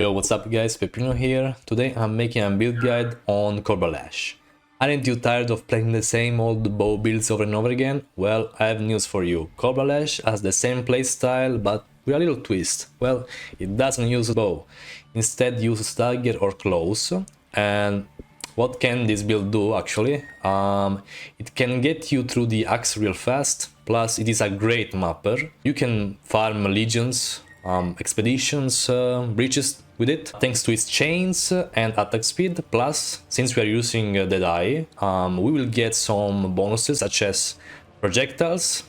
Yo, what's up guys, Peppino here. Today I'm making a build guide on Cobra Lash. Aren't you tired of playing the same old bow builds over and over again? Well, I have news for you. Cobra Lash has the same playstyle, but with a little twist. Well, it doesn't use bow. Instead uses dagger or claws. And what can this build do actually? It can get you through the axe real fast, plus it is a great mapper. You can farm legions, expeditions, breaches with it, thanks to its chains and attack speed. Plus, since we are using Deadeye, we will get some bonuses such as projectiles,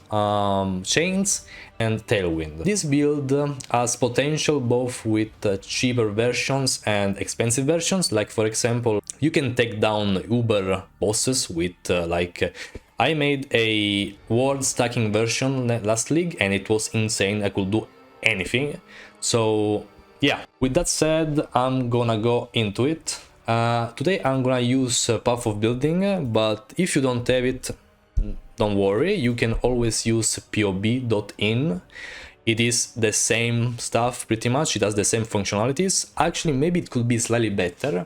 chains and tailwind. This build has potential both with cheaper versions and expensive versions. Like for example, you can take down Uber bosses with I made a world stacking version last league and it was insane. I could do anything. So yeah, with that said, I'm gonna go into it. Today I'm gonna use Path of Building, but if you don't have it, don't worry, you can always use POB.in. It is the same stuff pretty much, it has the same functionalities. Actually, maybe it could be slightly better,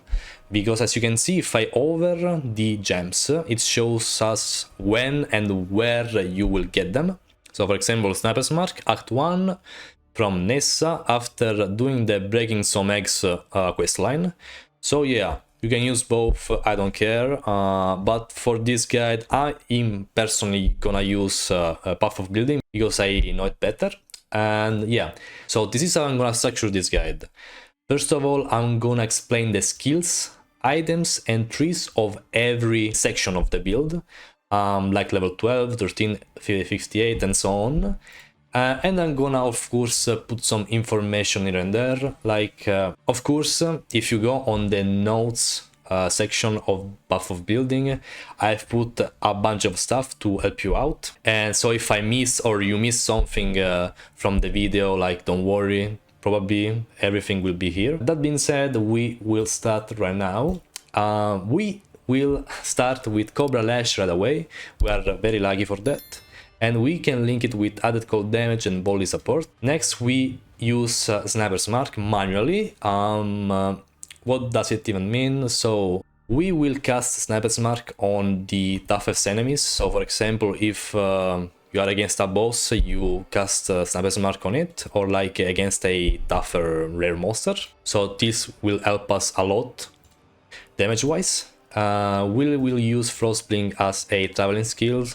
because as you can see, if I hover the gems, it shows us when and where you will get them. So for example, Sniper's Mark, Act 1, from Nessa, after doing the Breaking Some Eggs questline. So yeah, you can use both, I don't care, but for this guide I am personally gonna use Path of Building because I know it better. And yeah, so this is how I'm gonna structure this guide. First of all, I'm gonna explain the skills, items and trees of every section of the build, like level 12, 13, 58 and so on. And I'm gonna of course put some information here and there, like of course if you go on the notes section of Path of Building, I've put a bunch of stuff to help you out. And so if I miss or you miss something from the video, like don't worry, probably everything will be here. That being said, we will start right now. We will start with Cobra Lash right away. We are very lucky for that. And we can link it with added cold damage and volley support. Next we use Sniper's Mark manually. What does it even mean? So we will cast Sniper's Mark on the toughest enemies. So for example, if you are against a boss, you cast Sniper's Mark on it, or like against a tougher rare monster. So this will help us a lot damage wise. We will use Frostbling as a traveling skill.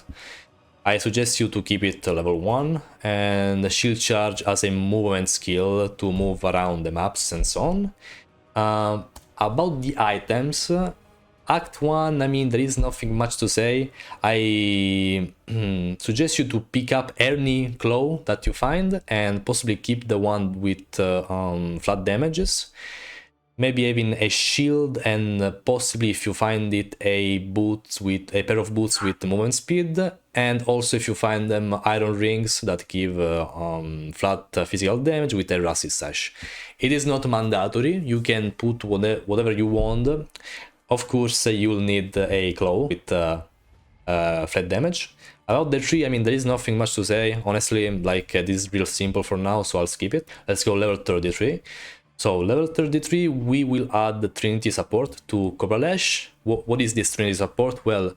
I suggest you to keep it level 1, and the Shield Charge as a movement skill to move around the maps and so on. About the items, Act 1, I mean, there is nothing much to say. I suggest you to pick up any claw that you find and possibly keep the one with flat damages. Maybe having a shield and possibly, if you find it, a pair of boots with movement speed, and also if you find them, iron rings that give flat physical damage with a rusty sash. It is not mandatory, you can put whatever you want. Of course, you'll need a claw with flat damage. About the tree, I mean, there is nothing much to say, honestly, like this is real simple for now, so I'll skip it. Let's go level 33. So level 33, we will add the Trinity support to Cobra Lash. What is this Trinity support? Well,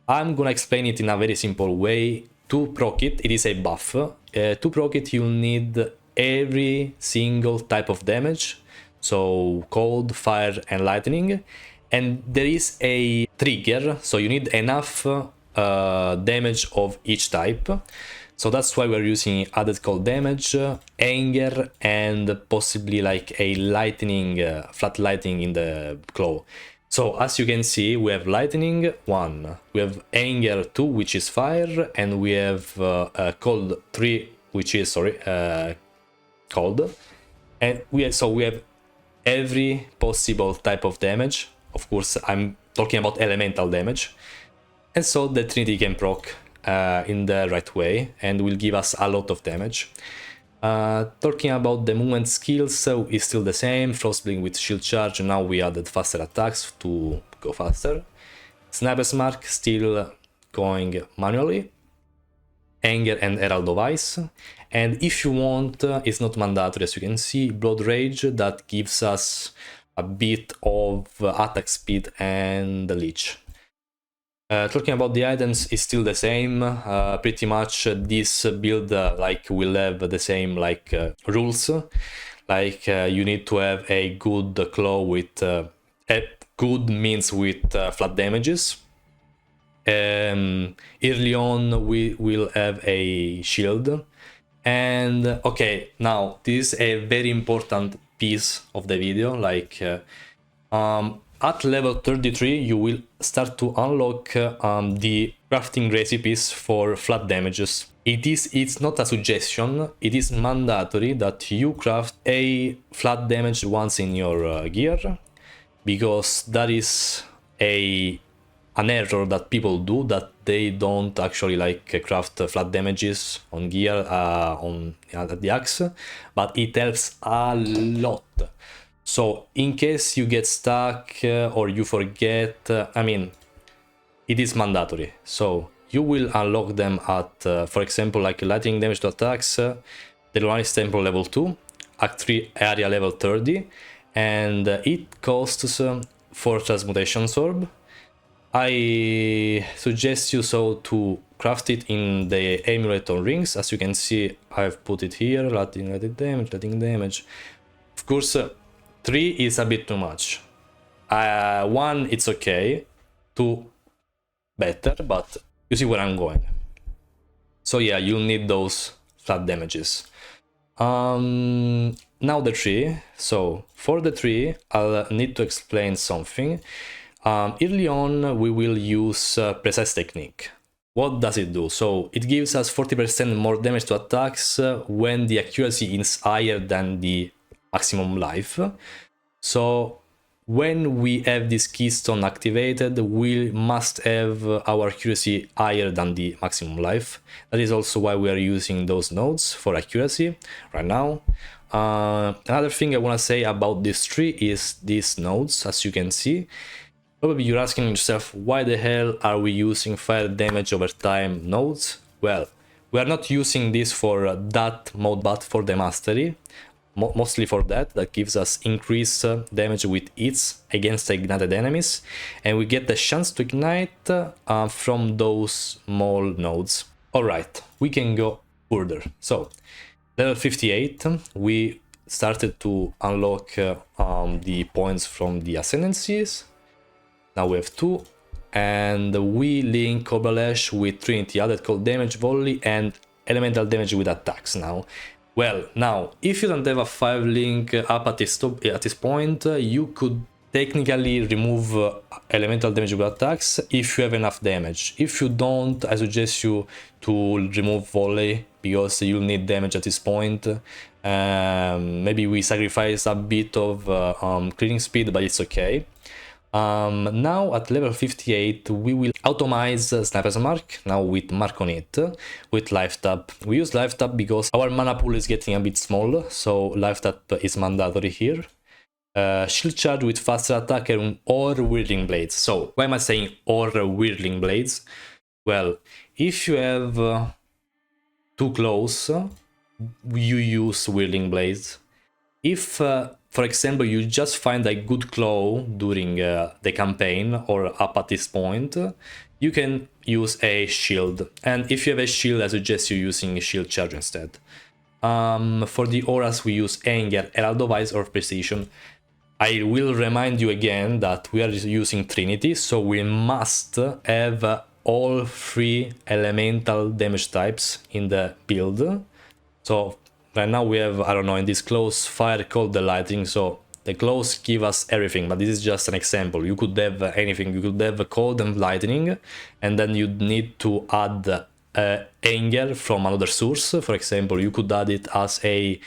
I'm gonna explain it in a very simple way. To proc it, it is a buff. To proc it, you'll need every single type of damage. So cold, fire and lightning. And there is a trigger, so you need enough damage of each type. So that's why we're using added cold damage, anger, and possibly like a lightning, flat lightning in the claw. So as you can see, we have lightning 1, we have anger 2, which is fire, and we have cold 3, which is cold. And we have every possible type of damage. Of course, I'm talking about elemental damage, and so the Trinity can proc in the right way and will give us a lot of damage. Talking about the movement skills, is still the same. Frostbling with shield charge, now we added faster attacks to go faster. Sniper's Mark still going manually. Anger and Herald of Ice. And if you want, it's not mandatory, as you can see, Blood Rage, that gives us a bit of attack speed and Leech. Talking about the items, is still the same. Pretty much this build like will have the same like rules. Like you need to have a good claw with good means with flat damages. Early on we will have a shield. And okay, now this is a very important piece of the video. Like at level 33 you will start to unlock the crafting recipes for flat damages. It's not a suggestion, it is mandatory that you craft a flat damage once in your gear, because that is an error that people do, that they don't actually like craft flat damages on gear on the axe, but it helps a lot. So in case you get stuck or you forget, I mean, it is mandatory. So you will unlock them at, for example, like lightning damage to attacks, the Lunaris Temple level 2, Act 3 area level 30, and it costs 4 Transmutation Orb. I suggest you so to craft it in the Amulet on Rings. As you can see, I've put it here, lightning damage. Of course, 3 is a bit too much. 1, it's okay. 2, better, but you see where I'm going. So yeah, you'll need those flat damages. Now the 3. So for the 3, I'll need to explain something. Early on, we will use Precise Technique. What does it do? So it gives us 40% more damage to attacks when the accuracy is higher than the maximum life. So when we have this keystone activated, we must have our accuracy higher than the maximum life. That is also why we are using those nodes for accuracy right now. Another thing I want to say about this tree is these nodes, as you can see. Probably you're asking yourself, why the hell are we using fire damage over time nodes? Well, we are not using this for that mode, but for the mastery. Mostly for that gives us increased damage with hits against ignited enemies, and we get the chance to ignite from those small nodes. Alright, we can go further. So, level 58, we started to unlock the points from the ascendancies. Now we have 2, and we link Cobra Lash with Trinity, added cold damage, volley, and elemental damage with attacks now. Well, now, if you don't have a 5 link up at this point, you could technically remove elemental damage with attacks if you have enough damage. If you don't, I suggest you to remove volley, because you'll need damage at this point. Maybe we sacrifice a bit of clearing speed, but it's okay. Now at level 58 we will automize Sniper's Mark, now with Mark on it, with Life Tap. We use Life Tap because our mana pool is getting a bit small, so Life Tap is mandatory here. Shield Charge with faster attack or Whirling Blades. So why am I saying or Whirling Blades? Well, if you have too close, you use Whirling Blades. If for example, you just find a good claw during the campaign or up at this point, you can use a shield. And if you have a shield, I suggest you using a shield charge instead. For the auras, we use Anger, Herald of Ice, or Precision. I will remind you again that we are using Trinity, so we must have all 3 elemental damage types in the build. So right now we have, I don't know, in this claws, fire, cold, and lightning, so the claws give us everything, but this is just an example. You could have anything, you could have cold and lightning, and then you'd need to add anger from another source. For example, you could add it as a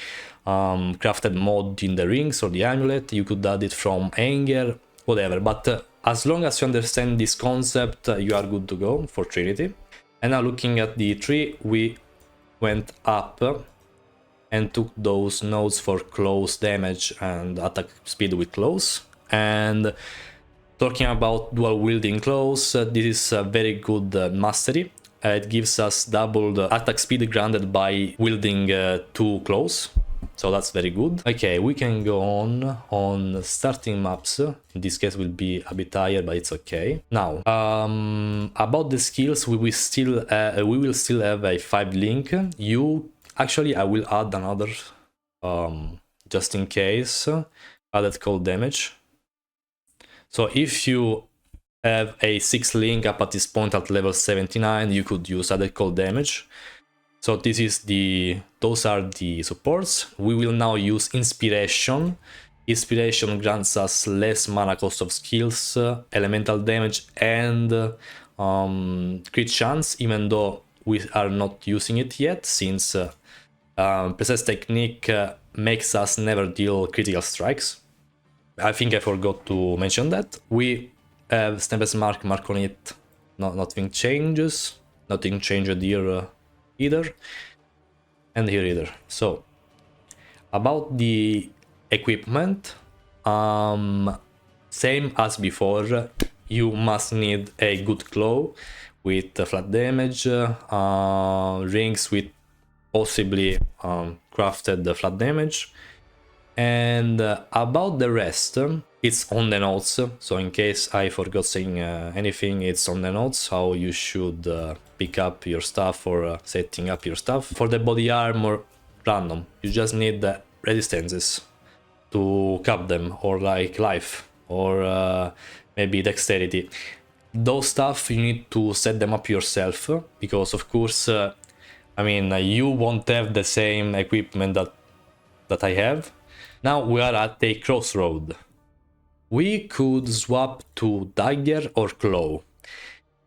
crafted mod in the rings or the amulet, you could add it from anger, whatever, but as long as you understand this concept, you are good to go for Trinity. And now looking at the tree, we went up and took those nodes for close damage and attack speed with close. And talking about dual wielding claws, this is a very good mastery. it gives us double the attack speed granted by wielding 2 claws. So that's very good. Okay, we can go on starting maps. In this case will be a bit higher, but it's okay. Now, about the skills, we will still have a 5 link. I will add another just in case. Added cold damage. So if you have a 6 link up at this point at level 79, you could use added cold damage. So those are the supports. We will now use inspiration. Inspiration grants us less mana cost of skills, elemental damage, and crit chance, even though we are not using it yet, since precise technique makes us never deal critical strikes. I think I forgot to mention that. We have Snapp's mark on it. Nothing changes. Nothing changed here either, and here either. So about the equipment, same as before, you must need a good claw with flat damage, rings with possibly crafted flat damage, and about the rest, it's on the notes. So in case I forgot saying anything, it's on the notes how you should pick up your stuff or setting up your stuff. For the body armor, random. You just need the resistances to cap them, or like life, or maybe dexterity. Those stuff you need to set them up yourself, because of course, I mean, you won't have the same equipment that I have. Now we are at a crossroad. We could swap to dagger or claw,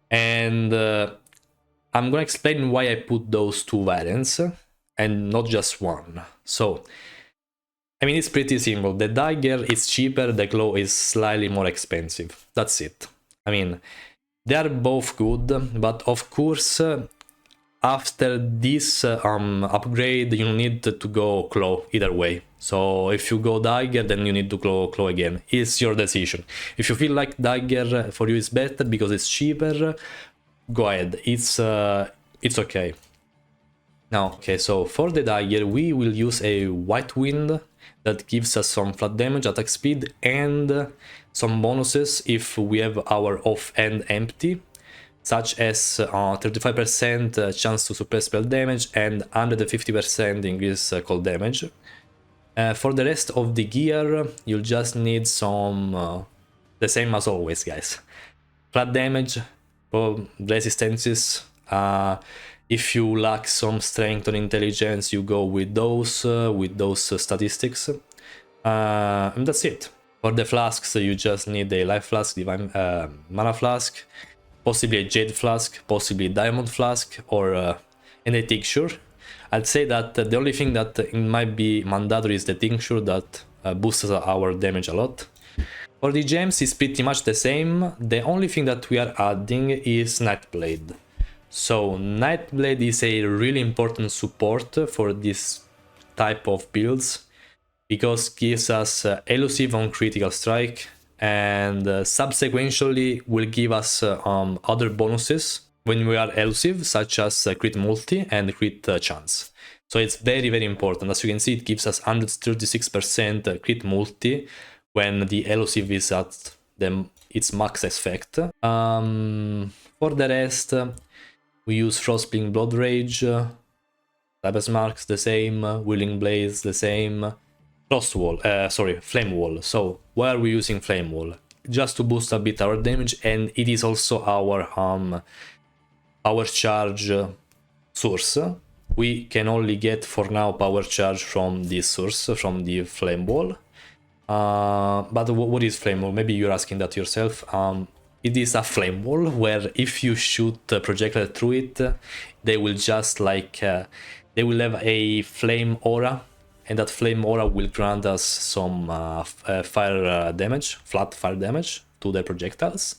and I'm gonna explain why I put those two variants and not just one. So, I mean, it's pretty simple. The dagger is cheaper, the claw is slightly more expensive. That's it. I mean, they are both good, but of course, after this upgrade, you need to go claw either way. So if you go dagger, then you need to claw again. It's your decision. If you feel like dagger for you is better because it's cheaper, go ahead. It's okay. Now, okay, so for the dagger, we will use a white wind that gives us some flat damage, attack speed, and some bonuses if we have our offhand empty, such as 35% chance to suppress spell damage and 150% increase cold damage. For the rest of the gear, you'll just need some, the same as always, guys. Flat damage, resistances. If you lack some strength or intelligence, you go with those statistics. And that's it. For the flasks, you just need a life flask, divine mana flask, possibly a jade flask, possibly a diamond flask, or and a tincture. I'd say that the only thing that it might be mandatory is the tincture that boosts our damage a lot. For the gems, it's pretty much the same. The only thing that we are adding is Nightblade. So Nightblade is a really important support for this type of builds, because it gives us elusive on critical strike, and subsequently will give us other bonuses when we are elusive, such as crit multi and crit chance. So it's very, very important. As you can see, it gives us 136% crit multi when the elusive is at its max effect. For the rest, we use Frostbling Blood Rage, Cyber's Marks the same, Willing Blaze the same, Flame Wall. So why are we using Flame Wall? Just to boost a bit our damage, and it is also our power charge source. We can only get for now power charge from this source, from the Flame Wall. But what is Flame Wall? Maybe you're asking that yourself. It is a flame wall where if you shoot a projectile through it, they will just they will have a flame aura, and that flame aura will grant us some fire damage, flat fire damage to the projectiles.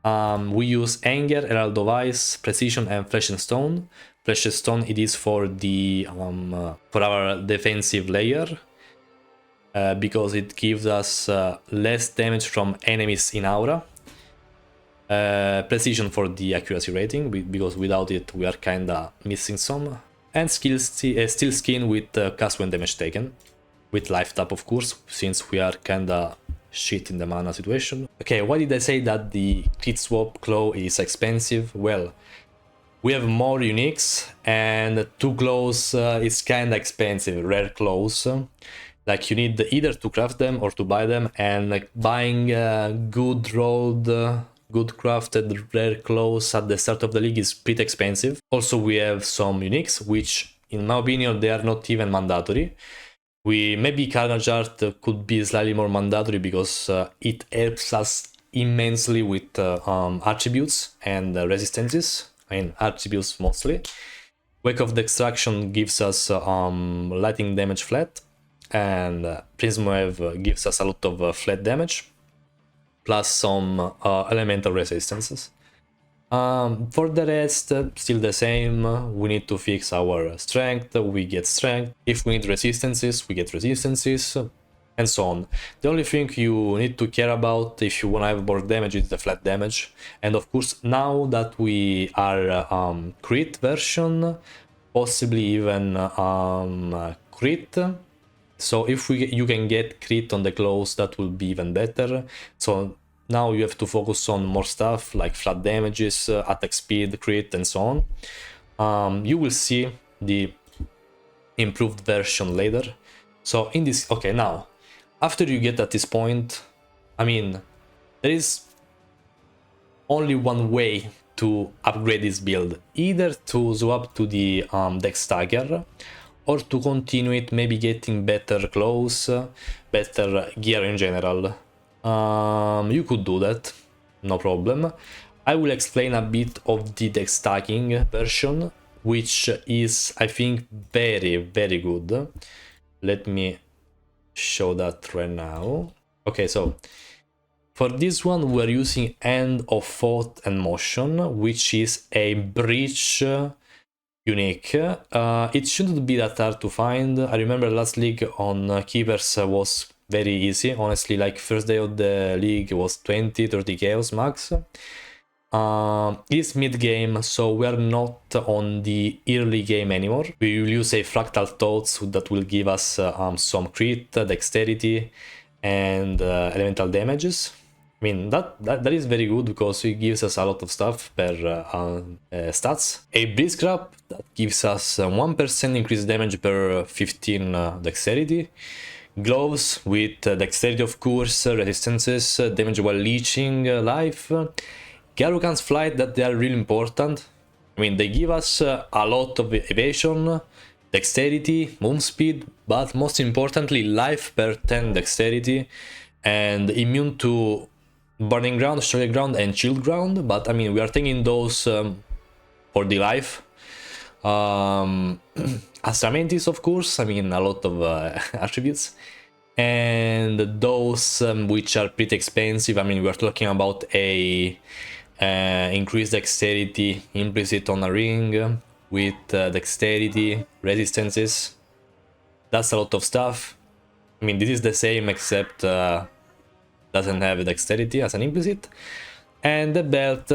We use Anger, Herald of Ice, Precision, and Flesh and Stone. Flesh and Stone, it is for the for our defensive layer, because it gives us less damage from enemies in aura. precision for the accuracy rating, because without it we are kinda missing some, and steel skin with cast when damage taken, with life tap of course, since we are kinda shit in the mana situation. Okay, why did I say that the crit swap claw is expensive? Well, we have more uniques, and 2 claws is kinda expensive, rare claws. Like you need either to craft them or to buy them, and like buying good rolled, good crafted rare claws at the start of the league is pretty expensive. Also we have some uniques, which in my opinion they are not even mandatory. Maybe Carnage Art could be slightly more mandatory because it helps us immensely with attributes and resistances. I mean attributes mostly. Wake of the Extraction gives us lightning damage flat, and Prism Wave gives us a lot of flat damage, plus some elemental resistances. For the rest, still the same. We need to fix our strength, we get strength. If we need resistances, we get resistances, and so on. The only thing you need to care about if you want to have more damage is the flat damage. And of course, now that we are crit version, possibly even crit. So if you can get crit on the claws, that will be even better. So now you have to focus on more stuff like flat damages, attack speed, crit, and so on. You will see the improved version later. So in this, okay, now after you get at this point, I mean, there is only one way to upgrade this build, either to swap to the Dex Dagger, or to continue it, maybe getting better clothes, better gear in general. You could do that, no problem. I will explain a bit of the deck stacking version, which is, I think, very, very good. Let me show that right now. Okay, so for this one, we're using End of Thought and Motion, which is a breach unique. It shouldn't be that hard to find. I remember last league on Keepers was very easy. Honestly, like first day of the league was 20-30 chaos max. It's mid-game, so we are not on the early game anymore. We will use a Fractal Thoughts that will give us some crit, dexterity, and elemental damages. I mean, that is very good because it gives us a lot of stuff per stats. A Breeze Grab that gives us 1% increased damage per 15 dexterity. Gloves with dexterity of course, resistances, damage while leeching life. Garukan's Flight, that they are really important. I mean, they give us a lot of evasion, dexterity, move speed, but most importantly life per 10 dexterity, and immune to Burning Ground, Shock Ground, and Shield Ground. But I mean, we are taking those for the life. Astramentis, of course, I mean, a lot of attributes. And those which are pretty expensive, I mean, we are talking about a increased dexterity implicit on a ring with dexterity, resistances. That's a lot of stuff. I mean, this is the same except doesn't have dexterity as an implicit. And the belt,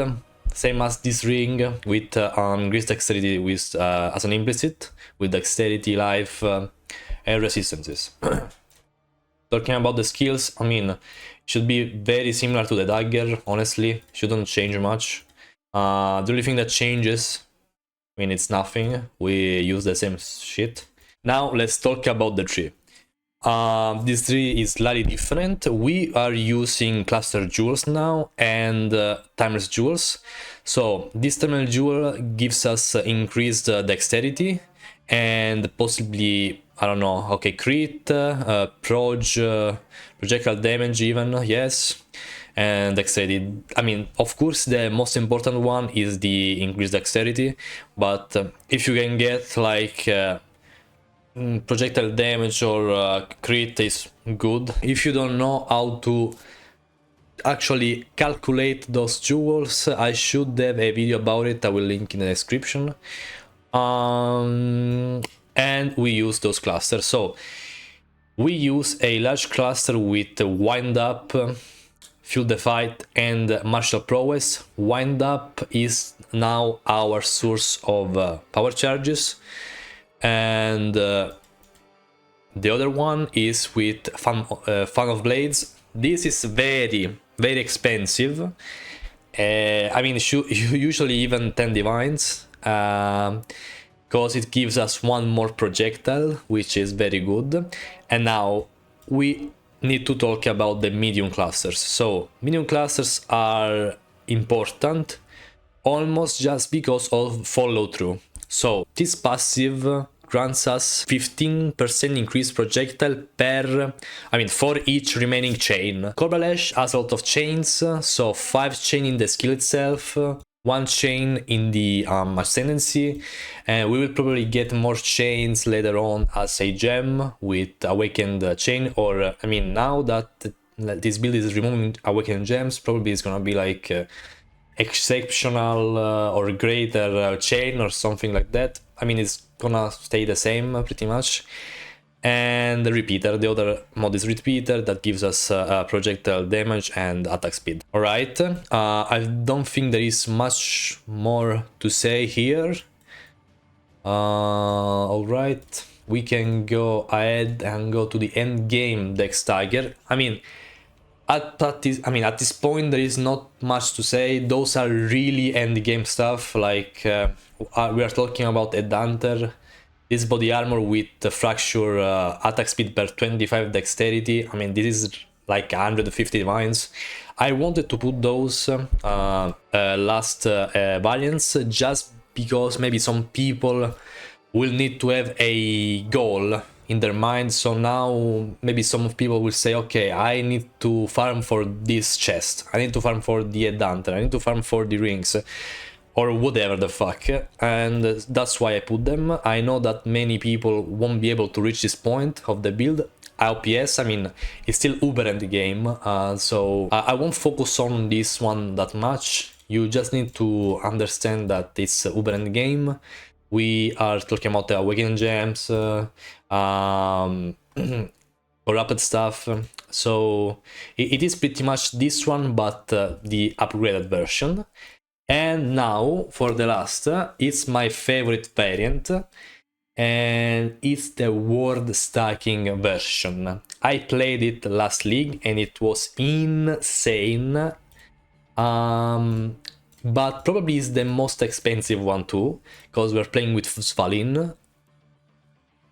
same as this ring with increased dexterity with as an implicit, with dexterity, life, and resistances. Talking about the skills, I mean, should be very similar to the dagger, honestly, shouldn't change much. The only thing that changes, I mean, it's nothing, we use the same shit. Now let's talk about the tree. This tree is slightly different. We are using cluster jewels now and timeless jewels. So this timeless jewel gives us increased dexterity and possibly, I don't know, okay, crit, projectile damage even, yes, and dexterity. I mean, of course, the most important one is the increased dexterity, but if you can get like projectile damage or crit is good. If you don't know how to actually calculate those jewels, I should have a video about it, I will link in the description. And we use those clusters. So we use a large cluster with wind up, Fuel the Fight and Martial Prowess. Wind Up is now our source of power charges, and the other one is with Fan of Blades. This is very expensive. I mean, usually even 10 divines, because it gives us one more projectile, which is very good. And now we need to talk about the medium clusters. So medium clusters are important almost just because of follow through. So this passive grants us 15% increased projectile per, for each remaining chain. Cobra Lash has a lot of chains, so 5 chain in the skill itself, 1 chain in the ascendancy, and we will probably get more chains later on as a gem with awakened chain, or now that this build is removing awakened gems, probably it's gonna be like exceptional or greater chain or something like that. It's gonna stay the same pretty much. And the repeater, the other mod is repeater, that gives us projectile damage and attack speed. All right, I don't think there is much more to say here. All right, we can go ahead and go to the end game Dex Tiger. At this point there is not much to say. Those are really end game stuff. Like we are talking about a Danter. This body armor with the fracture attack speed per 25 dexterity. This is like 150 divines. I wanted to put those last variants just because maybe some people will need to have a goal in their mind. So now maybe some people will say, okay, I need to farm for this chest, I need to farm for the Danter, I need to farm for the rings, or whatever the fuck, and that's why I put them. I know that many people won't be able to reach this point of the build. LPS, it's still uber end game, so I won't focus on this one that much. You just need to understand that it's uber end game. We are talking about the awakening gems, corrupted stuff, so it is pretty much this one, but the upgraded version. And now for the last, it's my favorite variant, and it's the ward stacking version. I played it last league and it was insane, but probably is the most expensive one too, because we're playing with Svalin.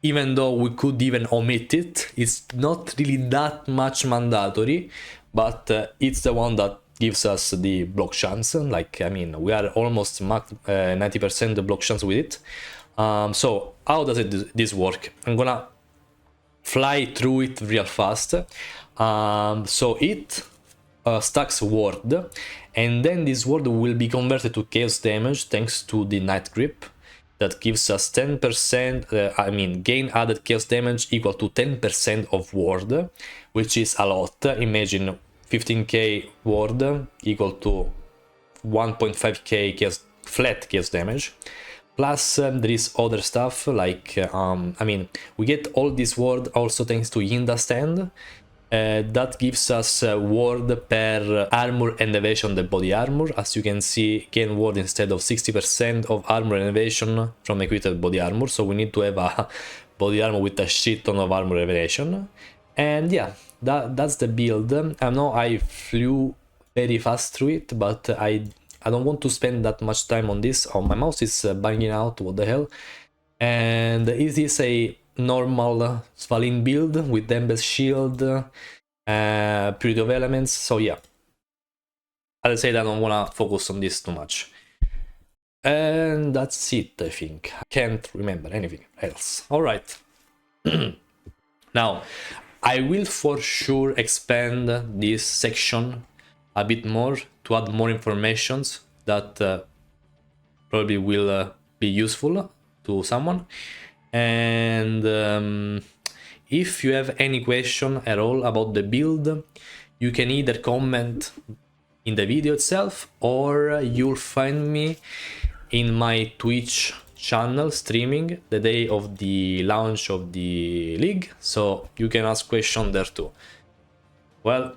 Even though we could even omit it, it's not really that much mandatory, but it's the one that gives us the block chance. Like, we are almost 90% block chance with it. So how does this work? I'm gonna fly through it real fast. So it stacks ward, and then this ward will be converted to chaos damage thanks to the Night Grip. That gives us 10%, gain added chaos damage equal to 10% of ward, which is a lot. Imagine 15k ward equal to 1.5k chaos, flat chaos damage. Plus there is other stuff like, we get all this ward also thanks to Yinda stand. That gives us ward per armor and evasion, the body armor. As you can see, gain ward instead of 60% of armor and evasion from equipped body armor. So we need to have a body armor with a shit ton of armor and evasion. And yeah, that's the build. I know I flew very fast through it, but I don't want to spend that much time on this. Oh, my mouse is banging out, what the hell. And it is a normal Svalin build with Dembel's shield, Purity of Elements. So yeah, I'll say that I don't wanna focus on this too much. And that's it, I think. I can't remember anything else. Alright. Now, I will for sure expand this section a bit more to add more informations that probably will be useful to someone. And if you have any question at all about the build, you can either comment in the video itself, or you'll find me in my Twitch channel streaming the day of the launch of the league, so you can ask questions there too. Well,